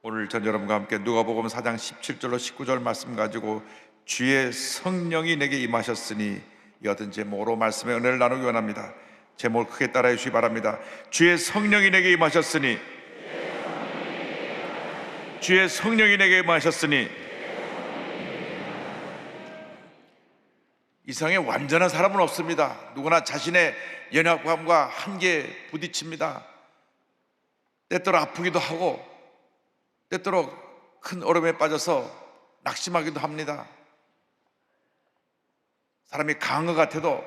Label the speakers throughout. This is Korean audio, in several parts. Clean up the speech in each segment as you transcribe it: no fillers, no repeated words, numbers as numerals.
Speaker 1: 오늘 전 여러분과 함께 누가복음 4장 17절로 19절 말씀 가지고 주의 성령이 내게 임하셨으니 이 같은 제목으로 말씀의 은혜를 나누기 원합니다. 제목을 크게 따라해 주시기 바랍니다. 주의 성령이 내게 임하셨으니, 주의 성령이 내게 임하셨으니. 이 세상에 완전한 사람은 없습니다. 누구나 자신의 연약함과 한계에 부딪힙니다. 때때로 아프기도 하고 때때로 큰 어려움에 빠져서 낙심하기도 합니다. 사람이 강한 것 같아도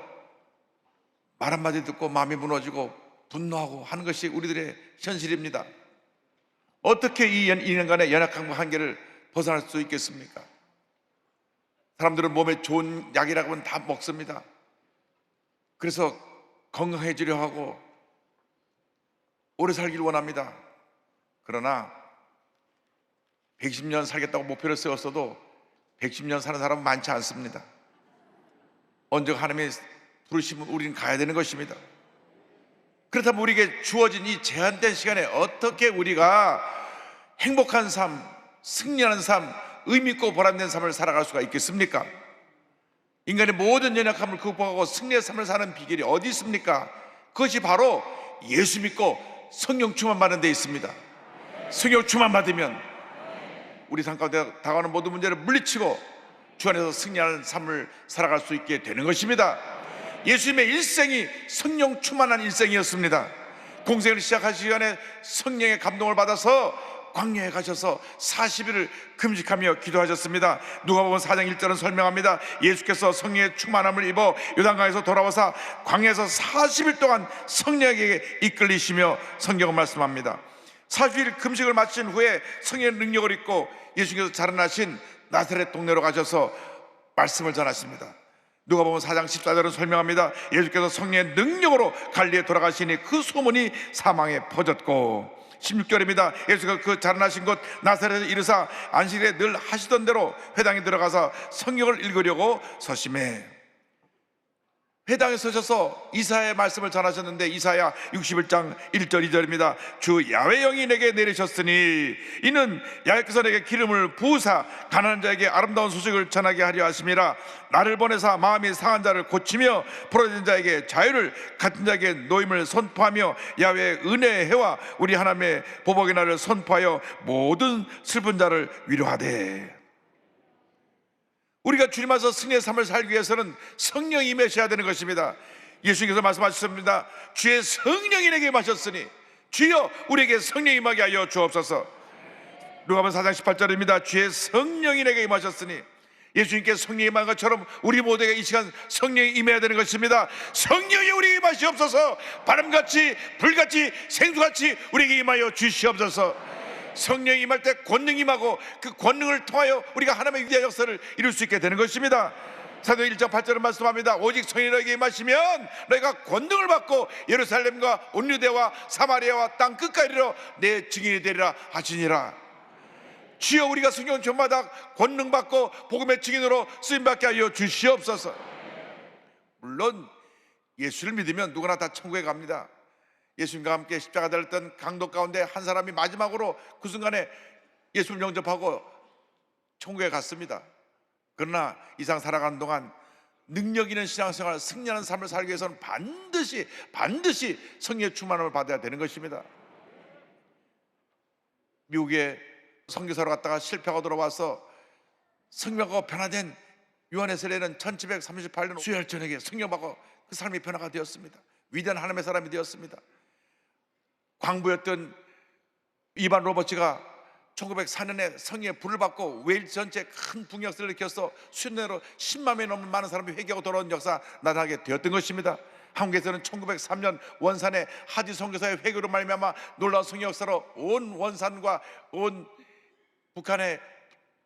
Speaker 1: 말 한마디 듣고 마음이 무너지고 분노하고 하는 것이 우리들의 현실입니다. 어떻게 이 인간의 연약함과 한계를 벗어날 수 있겠습니까? 사람들은 몸에 좋은 약이라고 하면 다 먹습니다. 그래서 건강해지려 하고 오래 살기를 원합니다. 그러나 110년 살겠다고 목표를 세웠어도 110년 사는 사람은 많지 않습니다. 언젠가 하나님이 부르시면 우리는 가야 되는 것입니다. 그렇다면 우리에게 주어진 이 제한된 시간에 어떻게 우리가 행복한 삶, 승리하는 삶, 의미있고 보람된 삶을 살아갈 수가 있겠습니까? 인간의 모든 연약함을 극복하고 승리의 삶을 사는 비결이 어디 있습니까? 그것이 바로 예수 믿고 성령 충만 받는 데 있습니다. 성령 충만 받으면 우리 삶 가운데 다가오는 모든 문제를 물리치고 주 안에서 승리하는 삶을 살아갈 수 있게 되는 것입니다. 예수님의 일생이 성령 충만한 일생이었습니다. 공생을 시작하시기 전에 성령의 감동을 받아서 광야에 가셔서 40일을 금식하며 기도하셨습니다. 누가복음 4장 1절은 설명합니다. 예수께서 성령의 충만함을 입어 요단강에서 돌아와서 광야에서 40일 동안 성령에게 이끌리시며 성경은 말씀합니다. 40일 금식을 마친 후에 성령의 능력을 입고 예수께서 자라나신 나사렛 동네로 가셔서 말씀을 전하십니다. 누가복음 4장 14절은 설명합니다. 예수께서 성령의 능력으로 갈릴리에 돌아가시니 그 소문이 사방에 퍼졌고, 16절입니다. 예수가 그 자라나신 곳 나사렛에 이르사 안식일에 늘 하시던 대로 회당에 들어가서 성경을 읽으려고 서심해. 회당에 서셔서 이사야의 말씀을 전하셨는데 이사야 61장 1절 2절입니다. 주 야훼 영이 내게 내리셨으니 이는 야훼께서 내게 기름을 부으사 가난한 자에게 아름다운 소식을 전하게 하려 하심이라. 나를 보내사 마음이 상한 자를 고치며 포로된 자에게 자유를, 같은 자에게 노임을 선포하며 야훼의 은혜의 해와 우리 하나님의 보복의 날을 선포하여 모든 슬픈 자를 위로하되. 우리가 주님 앞에서 승리의 삶을 살기 위해서는 성령이 임하셔야 되는 것입니다. 예수님께서 말씀하셨습니다. 주의 성령이 내게 임하셨으니 주여 우리에게 성령이 임하게 하여 주옵소서. 누가복음 4장 18절입니다. 주의 성령이 내게 임하셨으니, 예수님께 성령이 임한 것처럼 우리 모두에게 이 시간 성령이 임해야 되는 것입니다. 성령이 우리에게 임하시옵소서. 바람같이 불같이 생수같이 우리에게 임하여 주시옵소서. 성령이 임할 때 권능이 임하고 그 권능을 통하여 우리가 하나님의 위대한 역사를 이룰 수 있게 되는 것입니다. 사도행 1장 8절은 말씀합니다. 오직 성령이 너에게 임하시면 너희가 권능을 받고 예루살렘과 온 유대와 사마리아와 땅 끝까지 이르러 내 증인이 되리라 하시니라. 주여 우리가 성령 전마다 권능 받고 복음의 증인으로 쓰임받게 하여 주시옵소서. 물론 예수를 믿으면 누구나 다 천국에 갑니다. 예수님과 함께 십자가 달렸던 강도 가운데 한 사람이 마지막으로 그 순간에 예수를 영접하고 천국에 갔습니다. 그러나 이 세상 살아가는 동안 능력 있는 신앙생활, 승리하는 삶을 살기 위해서는 반드시 성령의 충만함을 받아야 되는 것입니다. 미국에 선교사로 갔다가 실패하고 돌아와서 성령하고 변화된 요한의 세례는 1738년 수요일 저녁에 성령받고 그 삶이 변화가 되었습니다. 위대한 하나님의 사람이 되었습니다. 광부였던 이반 로버츠가 1904년에 성령의 불을 받고 웨일즈 전체에 큰 붕역사를 일으켜서 수년내로 10만 명이 넘는 많은 사람이 회개하고 돌아온 역사 나타나게 되었던 것입니다. 한국에서는 1903년 원산의 하디 선교사의 회개로 말미암아 놀라운 성령 역사로 온 원산과 온 북한의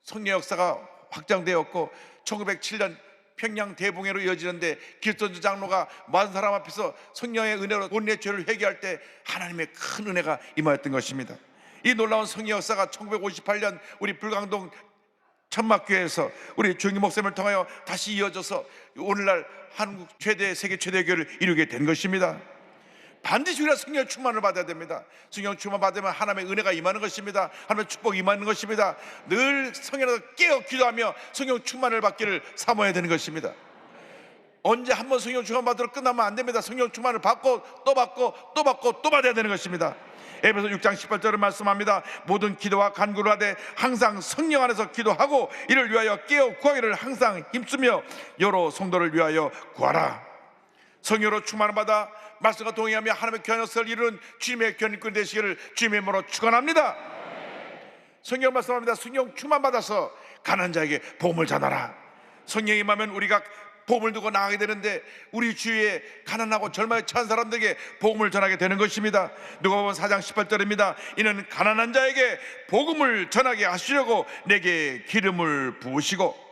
Speaker 1: 성령 역사가 확장되었고, 1907년 평양 대붕해로 이어지는데 길선주 장로가 많은 사람 앞에서 성령의 은혜로 본인의 죄를 회개할 때 하나님의 큰 은혜가 임하였던 것입니다. 이 놀라운 성령 역사가 1958년 우리 불광동 천막교회에서 우리 조영기 목사님을 통하여 다시 이어져서 오늘날 한국 최대, 세계 최대 교회를 이루게 된 것입니다. 반드시 우리가 성령 충만을 받아야 됩니다. 성령 충만 받으면 하나님의 은혜가 임하는 것입니다. 하나님의 축복이 임하는 것입니다. 늘 성령으로 깨어 기도하며 성령 충만을 받기를 사모해야 되는 것입니다. 언제 한번 성령 충만 받으러 끝나면 안 됩니다. 성령 충만을 받고 또 받고 또 받고 또 받아야 되는 것입니다. 에베소 6장 18절을 말씀합니다. 모든 기도와 간구를 하되 항상 성령 안에서 기도하고 이를 위하여 깨어 구하기를 항상 힘쓰며 여러 성도를 위하여 구하라. 성령으로 충만을 받아 말씀과 동의하며 하나님의 귀한 역사를 이루는 주님의 견인꾼 되시기를 주님의 이름으로 축원합니다. 성경 말씀합니다. 성령 충만 받아서 가난한 자에게 복음을 전하라. 성령이 임하면 우리가 복음을 두고 나가게 되는데 우리 주위에 가난하고 절망에 처한 사람들에게 복음을 전하게 되는 것입니다. 누가복음 4장 18절입니다. 이는 가난한 자에게 복음을 전하게 하시려고 내게 기름을 부으시고,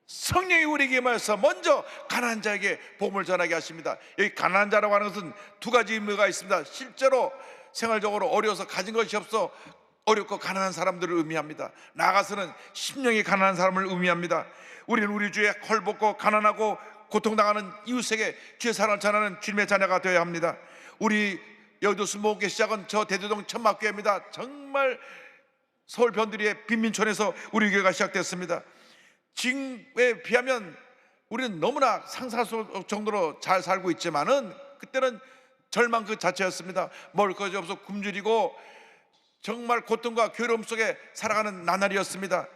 Speaker 1: 성령이 우리에게 임하여서 먼저 가난한 자에게 복음을 전하게 하십니다. 여기 가난한 자라고 하는 것은 두 가지 의미가 있습니다. 실제로 생활적으로 어려워서 가진 것이 없어 어렵고 가난한 사람들을 의미합니다. 나아가서는 심령이 가난한 사람을 의미합니다. 우리는 우리 주에 헐벗고 가난하고 고통당하는 이웃에게 주의 사랑을 전하는 주님의 자녀가 되어야 합니다. 우리 여의도 순복음교회 시작은 저 대도동 천막교회입니다. 정말 서울 변두리의 빈민촌에서 우리 교회가 시작됐습니다. 지금에 비하면 우리는 너무나 상상할 수 없을 정도로 잘 살고 있지만은 그때는 절망 그 자체였습니다. 먹을 것이 없어 굶주리고 정말 고통과 괴로움 속에 살아가는 나날이었습니다.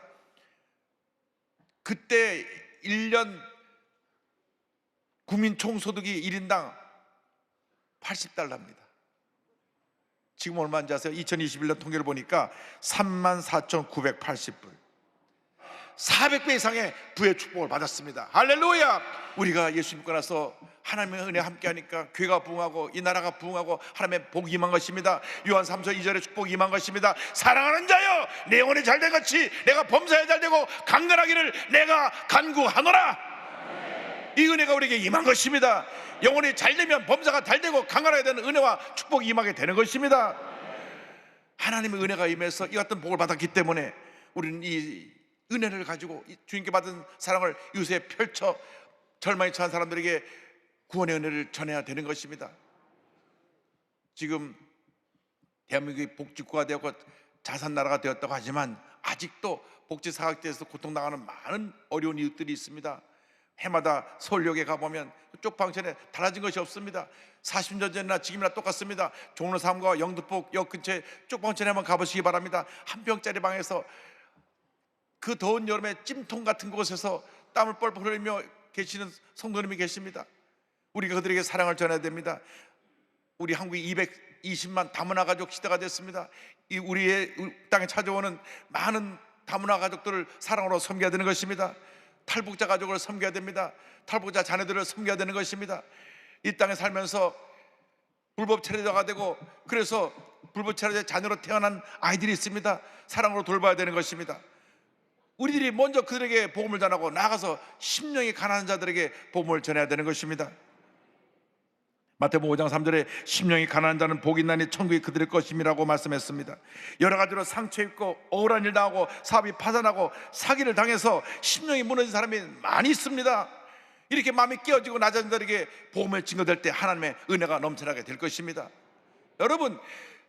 Speaker 1: 그때 1년 국민 총소득이 1인당 80달러입니다. 지금 얼마인지 아세요? 2021년 통계를 보니까 34,980불, 400배 이상의 부의 축복을 받았습니다. 할렐루야! 우리가 예수 믿고 나서 하나님의 은혜 함께하니까 교회가 부흥하고 이 나라가 부흥하고 하나님의 복이 임한 것입니다. 요한 3서 2절의 축복이 임한 것입니다. 사랑하는 자여, 내 영혼이 잘된 같이 내가 범사에 잘되고 강건하기를 내가 간구하노라. 이 은혜가 우리에게 임한 것입니다. 영혼이 잘되면 범사가 잘되고 강건하게 되는 은혜와 축복이 임하게 되는 것입니다. 하나님의 은혜가 임해서 이 같은 복을 받았기 때문에 우리는 이 은혜를 가지고 주님께 받은 사랑을 이웃에 펼쳐 절망에 처한 사람들에게 구원의 은혜를 전해야 되는 것입니다. 지금 대한민국이 복지국가 되었고 자산나라가 되었다고 하지만 아직도 복지 사각지대에서 고통당하는 많은 어려운 이웃들이 있습니다. 해마다 서울역에 가보면 쪽 방천에 달라진 것이 없습니다. 40년 전이나 지금이나 똑같습니다. 종로 3가 영등포 역 근처에 쪽 방천에 한번 가보시기 바랍니다. 한 평짜리 방에서 그 더운 여름에 찜통 같은 곳에서 땀을 뻘뻘 흘리며 계시는 성도님이 계십니다. 우리가 그들에게 사랑을 전해야 됩니다. 우리 한국이 220만 다문화 가족 시대가 됐습니다. 이 우리의 땅에 찾아오는 많은 다문화 가족들을 사랑으로 섬겨야 되는 것입니다. 탈북자 가족을 섬겨야 됩니다. 탈북자 자녀들을 섬겨야 되는 것입니다. 이 땅에 살면서 불법 체류자가 되고 그래서 불법 체류자의 자녀로 태어난 아이들이 있습니다. 사랑으로 돌봐야 되는 것입니다. 우리들이 먼저 그들에게 복음을 전하고 나가서 심령이 가난한 자들에게 복음을 전해야 되는 것입니다. 마태복음 5장 3절에 심령이 가난한 자는 복이 있나니 천국이 그들의 것임이라고 말씀했습니다. 여러 가지로 상처 입고 억울한 일 당하고 사업이 파산하고 사기를 당해서 심령이 무너진 사람이 많이 있습니다. 이렇게 마음이 깨어지고 낮은 자들에게 복음을 증거될 때 하나님의 은혜가 넘쳐나게 될 것입니다. 여러분,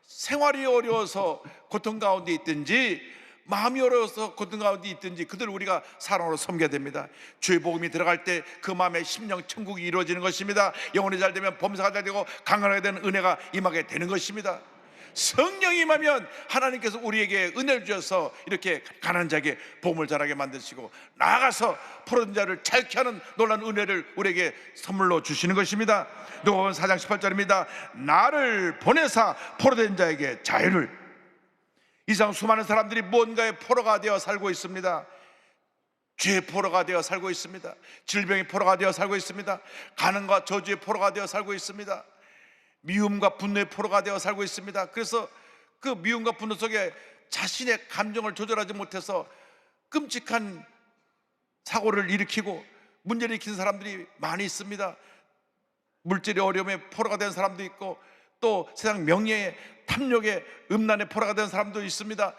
Speaker 1: 생활이 어려워서 고통 가운데 있든지 마음이 어려워서 고통 가운데 있든지 그들을 우리가 사랑으로 섬겨야 됩니다. 주의 복음이 들어갈 때 그 마음의 심령 천국이 이루어지는 것입니다. 영혼이 잘 되면 범사가 잘 되고 강건하게 되는 은혜가 임하게 되는 것입니다. 성령이 임하면 하나님께서 우리에게 은혜를 주셔서 이렇게 가난한 자에게 복음을 전하게 만드시고 나아가서 포로된 자를 자유케 하는 놀라운 은혜를 우리에게 선물로 주시는 것입니다. 누가복음 4장 18절입니다. 나를 보내사 포로된 자에게 자유를. 이상 수많은 사람들이 뭔가의 포로가 되어 살고 있습니다. 죄의 포로가 되어 살고 있습니다. 질병의 포로가 되어 살고 있습니다. 가난과 저주의 포로가 되어 살고 있습니다. 미움과 분노의 포로가 되어 살고 있습니다. 그래서 그 미움과 분노 속에 자신의 감정을 조절하지 못해서 끔찍한 사고를 일으키고 문제를 일으키는 사람들이 많이 있습니다. 물질의 어려움에 포로가 된 사람도 있고 또 세상 명예의 탐욕의 음란의 포로가 된 사람도 있습니다.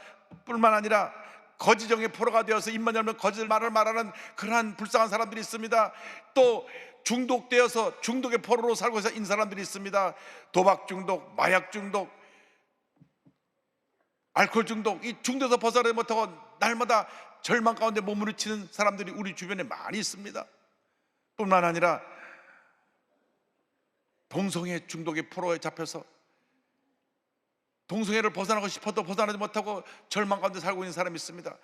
Speaker 1: 뿐만 아니라 거짓정의 포로가 되어서 입만 열면 거짓 말을 말하는 그러한 불쌍한 사람들이 있습니다. 또 중독되어서 중독의 포로로 살고 있는 사람들이 있습니다. 도박 중독, 마약 중독, 알코올 중독, 이 중독에서 벗어나지 못하고 날마다 절망 가운데 몸부림치는 사람들이 우리 주변에 많이 있습니다. 뿐만 아니라 동성애 중독의 포로에 잡혀서 동성애를 벗어나고 싶어도 벗어나지 못하고 절망 가운데 살고 있는 사람이 있습니다.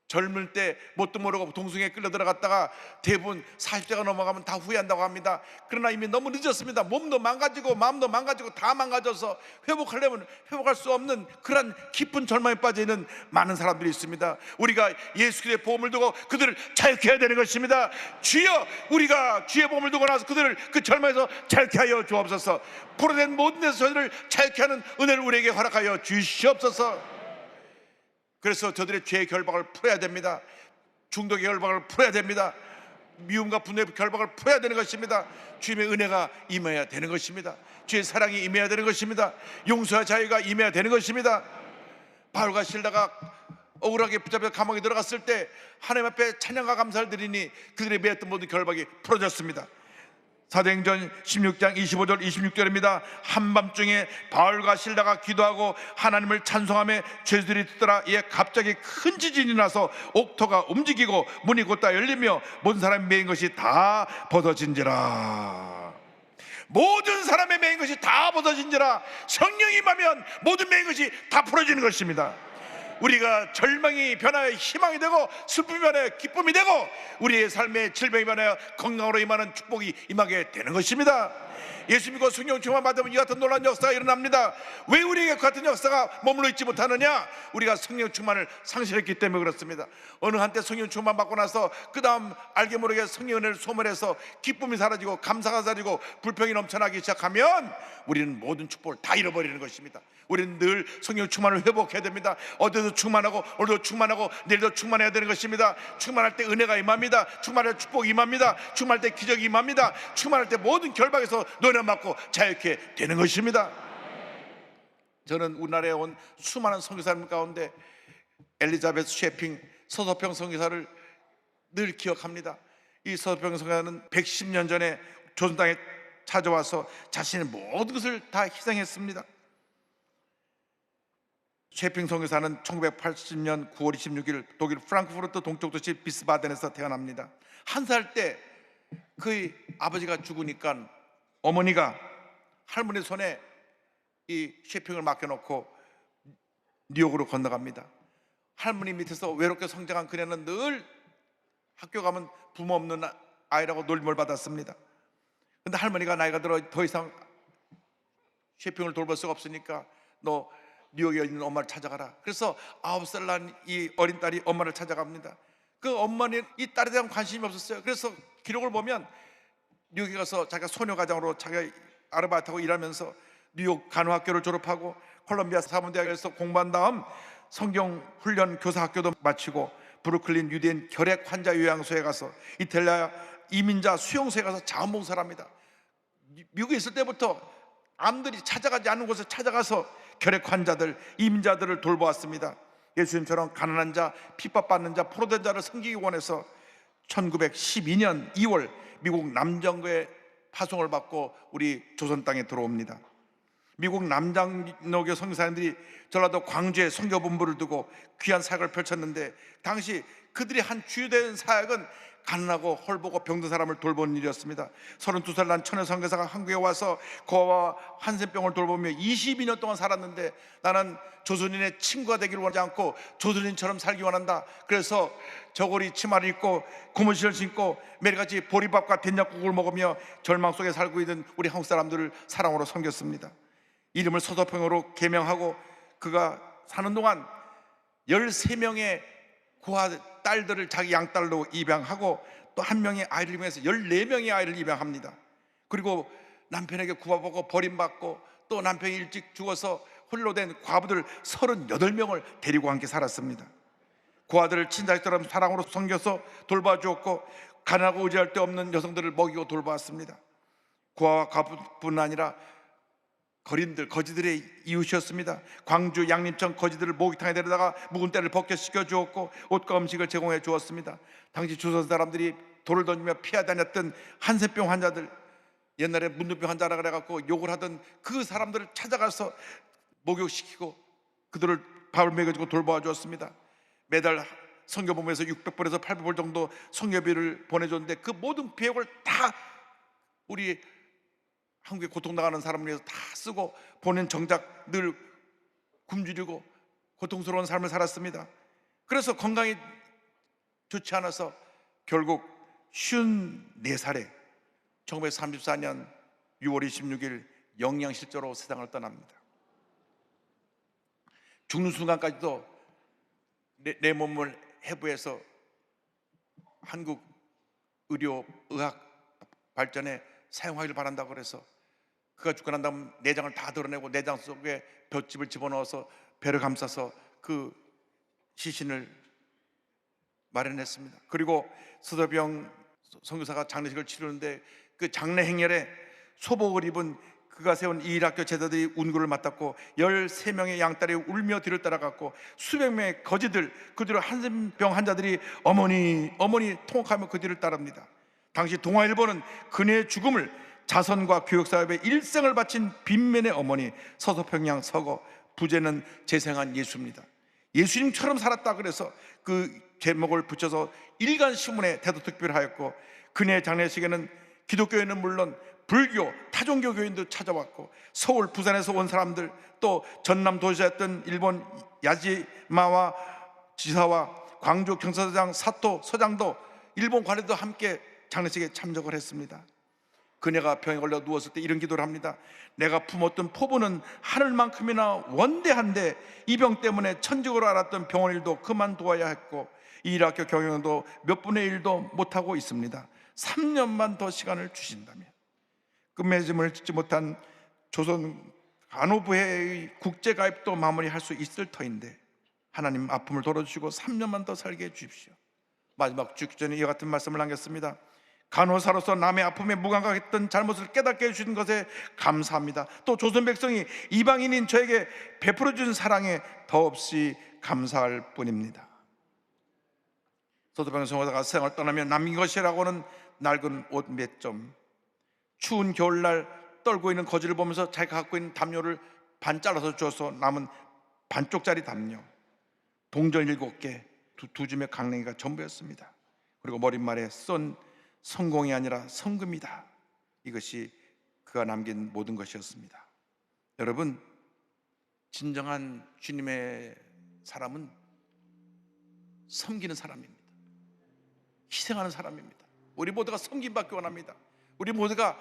Speaker 1: 젊을 때 뭣도 모르고 동성애에 끌려 들어갔다가 대부분 40대가 넘어가면 다 후회한다고 합니다. 그러나 이미 너무 늦었습니다. 몸도 망가지고 마음도 망가지고 다 망가져서 회복하려면 회복할 수 없는 그런 깊은 절망에 빠져 있는 많은 사람들이 있습니다. 우리가 예수 그리스도의 보험을 두고 그들을 자유케 해야 되는 것입니다. 주여, 우리가 주의 보험을 두고 나서 그들을 그 절망에서 자유케 하여 주옵소서. 포로된 모든 데서 저희를 자유케 하는 은혜를 우리에게 허락하여 주시옵소서. 그래서 저들의 죄의 결박을 풀어야 됩니다. 중독의 결박을 풀어야 됩니다. 미움과 분노의 결박을 풀어야 되는 것입니다. 주님의 은혜가 임해야 되는 것입니다. 주의 사랑이 임해야 되는 것입니다. 용서와 자유가 임해야 되는 것입니다. 바울과 실라가 억울하게 붙잡혀 감옥에 들어갔을 때 하나님 앞에 찬양과 감사를 드리니 그들의 매였던 모든 결박이 풀어졌습니다. 사도행전 16장 25절 26절입니다. 한밤중에 바울과 실라가 기도하고 하나님을 찬송하며 죄수들이 듣더라. 이에 갑자기 큰 지진이 나서 옥토가 움직이고 문이 곧다 열리며 모든 사람이 매인 것이 다 벗어진지라. 모든 사람의 매인 것이 다 벗어진지라. 성령이 임하면 모든 매인 것이 다 풀어지는 것입니다. 우리가 절망이 변하여 희망이 되고 슬픔이 변하여 기쁨이 되고 우리의 삶에 질병이 변하여 건강으로 임하는 축복이 임하게 되는 것입니다. 예수 믿고 성령 충만 받으면 이 같은 놀라운 역사가 일어납니다. 왜 우리에게 그 같은 역사가 머물러 있지 못하느냐? 우리가 성령 충만을 상실했기 때문에 그렇습니다. 어느 한때 성령 충만 받고 나서 그 다음 알게 모르게 성령 은혜를 소멸해서 기쁨이 사라지고 감사가 사라지고 불평이 넘쳐나기 시작하면 우리는 모든 축복을 다 잃어버리는 것입니다. 우리는 늘 성령 충만을 회복해야 됩니다. 어제도 충만하고 오늘도 충만하고 내일도 충만해야 되는 것입니다. 충만할 때 은혜가 임합니다. 충만할 때 축복이 임합니다. 충만할 때 기적이 임합니다. 충만할 때 모든 결박에서 노래맞고 자유케 되는 것입니다. 저는 우리나라에 온 수많은 선교사님 가운데 엘리자베스 셰핑 서서평 선교사를 늘 기억합니다. 이 서서평 선교사는 110년 전에 조선 땅에 찾아와서 자신의 모든 것을 다 희생했습니다. 셰핑 선교사는 1980년 9월 26일 독일 프랑크푸르트 동쪽 도시 비스바덴에서 태어납니다. 한 살 때 그의 아버지가 죽으니까 어머니가 할머니 손에 이 셰핑을 맡겨놓고 뉴욕으로 건너갑니다. 할머니 밑에서 외롭게 성장한 그녀는 늘 학교 가면 부모 없는 아이라고 놀림을 받았습니다. 근데 할머니가 나이가 들어 더 이상 셰핑을 돌볼 수가 없으니까 너 뉴욕에 있는 엄마를 찾아가라. 그래서 9살 난 이 어린 딸이 엄마를 찾아갑니다. 그 엄마는 이 딸에 대한 관심이 없었어요. 그래서 기록을 보면 뉴욕에 가서 자기가 소녀가장으로 자기가 아르바이트하고 일하면서 뉴욕 간호학교를 졸업하고 콜롬비아 사범대학에서 공부한 다음 성경 훈련 교사학교도 마치고 브루클린 유대인 결핵 환자 요양소에 가서 이탈리아 이민자 수용소에 가서 자원봉사를 합니다. 미국에 있을 때부터 암들이 찾아가지 않는 곳에 찾아가서 결핵 환자들, 이민자들을 돌보았습니다. 예수님처럼 가난한 자, 핍박받는 자, 포로된 자를 섬기기 원해서 1912년 2월 미국 남정부의 파송을 받고 우리 조선 땅에 들어옵니다. 미국 남장로교 선교사님들이 전라도 광주에 선교본부를 두고 귀한 사역을 펼쳤는데 당시 그들이 한 주요된 사역은 가난하고 헐보고 병든 사람을 돌보는 일이었습니다. 32살 난 천여 선교사가 한국에 와서 고아와 한센병을 돌보며 22년 동안 살았는데 나는 조선인의 친구가 되기를 원하지 않고 조선인처럼 살기 원한다. 그래서 저고리 치마를 입고 고무신을 신고 매일같이 보리밥과 된장국을 먹으며 절망 속에 살고 있는 우리 한국 사람들을 사랑으로 섬겼습니다. 이름을 서서평으로 개명하고 그가 사는 동안 13명의 고아 딸들을 자기 양딸로 입양하고 또 한 명의 아이를 입양해서 14명의 아이를 입양합니다. 그리고 남편에게 구박받고 버림받고 또 남편이 일찍 죽어서 홀로 된 과부들 38명을 데리고 함께 살았습니다. 고아들을 친자식처럼 사랑으로 섬겨서 돌봐주었고 가난하고 의지할 데 없는 여성들을 먹이고 돌보았습니다. 고아와 과부뿐 아니라 거린들, 거지들의 이웃이었습니다. 광주 양림천 거지들을 목욕탕에 데려다가 묵은 때를 벗겨시켜 주었고 옷과 음식을 제공해 주었습니다. 당시 조선 사람들이 돌을 던지며 피하 다녔던 한센병 환자들, 옛날에 문둥병 환자라 그래갖고 욕을 하던 그 사람들을 찾아가서 목욕시키고 그들을 밥을 먹여주고 돌보아 주었습니다. 매달 선교본부에서 600불에서 800불 정도 선교비를 보내줬는데 그 모든 비용을 다 우리 한국에 고통당하는 사람을 위해서 다 쓰고 보낸 정작 늘 굶주리고 고통스러운 삶을 살았습니다. 그래서 건강이 좋지 않아서 결국 54살에 1934년 6월 26일 영양실조로 세상을 떠납니다. 죽는 순간까지도 내 몸을 해부해서 한국 의학 발전에 사용하기를 바란다고 그래서 그가 죽고 난 다음 내장을 다 드러내고 내장 속에 볏짚을 집어넣어서 배를 감싸서 그 시신을 마련했습니다. 그리고 서도병 선교사가 장례식을 치르는데 그 장례 행렬에 소복을 입은 그가 세운 이일학교 제자들이 운구를 맡았고 13명의 양딸이 울며 뒤를 따라갔고 수백 명의 거지들, 그 뒤로 한센병 환자들이 어머니 통곡하며 그 뒤를 따릅니다. 당시 동아일보는 그녀의 죽음을 자선과 교육사업에 일생을 바친 빈면의 어머니, 서서평양 서거, 부제는 재생한 예수입니다. 예수님처럼 살았다 그래서 그 제목을 붙여서 일간신문에 대도특필하였고 그녀의 장례식에는 기독교인은 물론 불교, 타종교 교인도 찾아왔고 서울, 부산에서 온 사람들, 또 전남 도지사였던 일본 야지마와 지사와 광주 경찰서장 사토 서장도 일본 관리도 함께 장례식에 참석을 했습니다. 그녀가 병에 걸려 누웠을 때 이런 기도를 합니다. 내가 품었던 포부는 하늘만큼이나 원대한데 이 병 때문에 천직으로 알았던 병원 일도 그만두어야 했고 이 일학교 경영도 몇 분의 1도 못하고 있습니다. 3년만 더 시간을 주신다면 끝맺음을 짓지 못한 조선 간호부회의 국제가입도 마무리할 수 있을 터인데 하나님 아픔을 덜어주시고 3년만 더 살게 해주십시오. 마지막 죽기 전에 이와 같은 말씀을 남겼습니다. 간호사로서 남의 아픔에 무감각했던 잘못을 깨닫게 해주신 것에 감사합니다. 또 조선 백성이 이방인인 저에게 베풀어준 사랑에 더없이 감사할 뿐입니다. 서도병 선교사가 세상을 떠나며 남긴 것이라고는 낡은 옷 몇 점, 추운 겨울날 떨고 있는 거지를 보면서 자기가 갖고 있는 담요를 반 잘라서 주어서 남은 반쪽짜리 담요, 동전 7개, 두 줌의 강냉이가 전부였습니다. 그리고 머릿말에 쏜 성공이 아니라 성금이다. 이것이 그가 남긴 모든 것이었습니다. 여러분, 진정한 주님의 사람은 섬기는 사람입니다. 희생하는 사람입니다. 우리 모두가 섬김받기 원합니다. 우리 모두가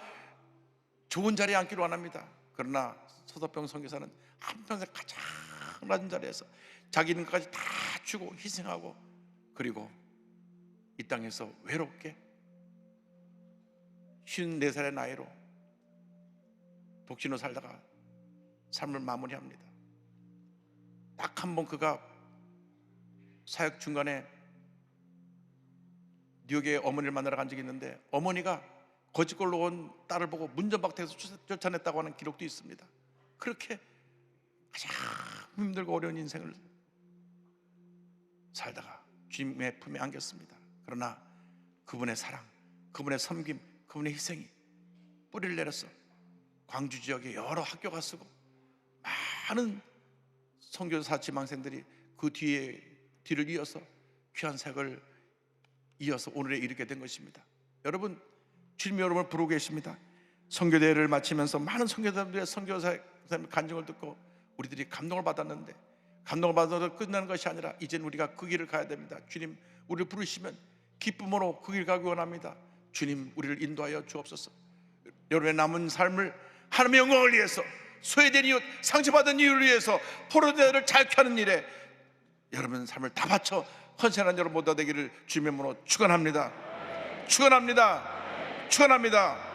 Speaker 1: 좋은 자리에 앉기를 원합니다. 그러나 서도병 선교사는 한평생 가장 낮은 자리에서 자기 있는것까지 다 주고 희생하고 그리고 이 땅에서 외롭게 54살의 나이로 독신으로 살다가 삶을 마무리합니다. 딱 한 번 그가 사역 중간에 뉴욕에 어머니를 만나러 간 적이 있는데 어머니가 거짓골로 온 딸을 보고 문전박대에서 쫓아냈다고 하는 기록도 있습니다. 그렇게 가장 힘들고 어려운 인생을 살다가 주님의 품에 안겼습니다. 그러나 그분의 사랑, 그분의 섬김, 그분의 희생이 뿌리를 내려서 광주 지역에 여러 학교가 쓰고 많은 선교사 지망생들이 그 뒤를 이어서 귀한 사역을 이어서 오늘에 이르게 된 것입니다. 여러분, 주님이 여러분을 부르고 계십니다. 선교대회를 마치면서 많은 선교사들의 선교사의 간증을 듣고 우리들이 감동을 받았는데 감동을 받아서 끝나는 것이 아니라 이제는 우리가 그 길을 가야 됩니다. 주님, 우리를 부르시면 기쁨으로 그 길 가기 원합니다. 주님, 우리를 인도하여 주옵소서. 여러분의 남은 삶을 하나님의 영광을 위해서, 소외된 이웃, 상처받은 이웃을 위해서 포로대를 자유케 하는 일에 여러분 삶을 다 바쳐 헌신하는 여러분 모두가 되기를 주님의 이름으로 축원합니다. 축원합니다. 축원합니다.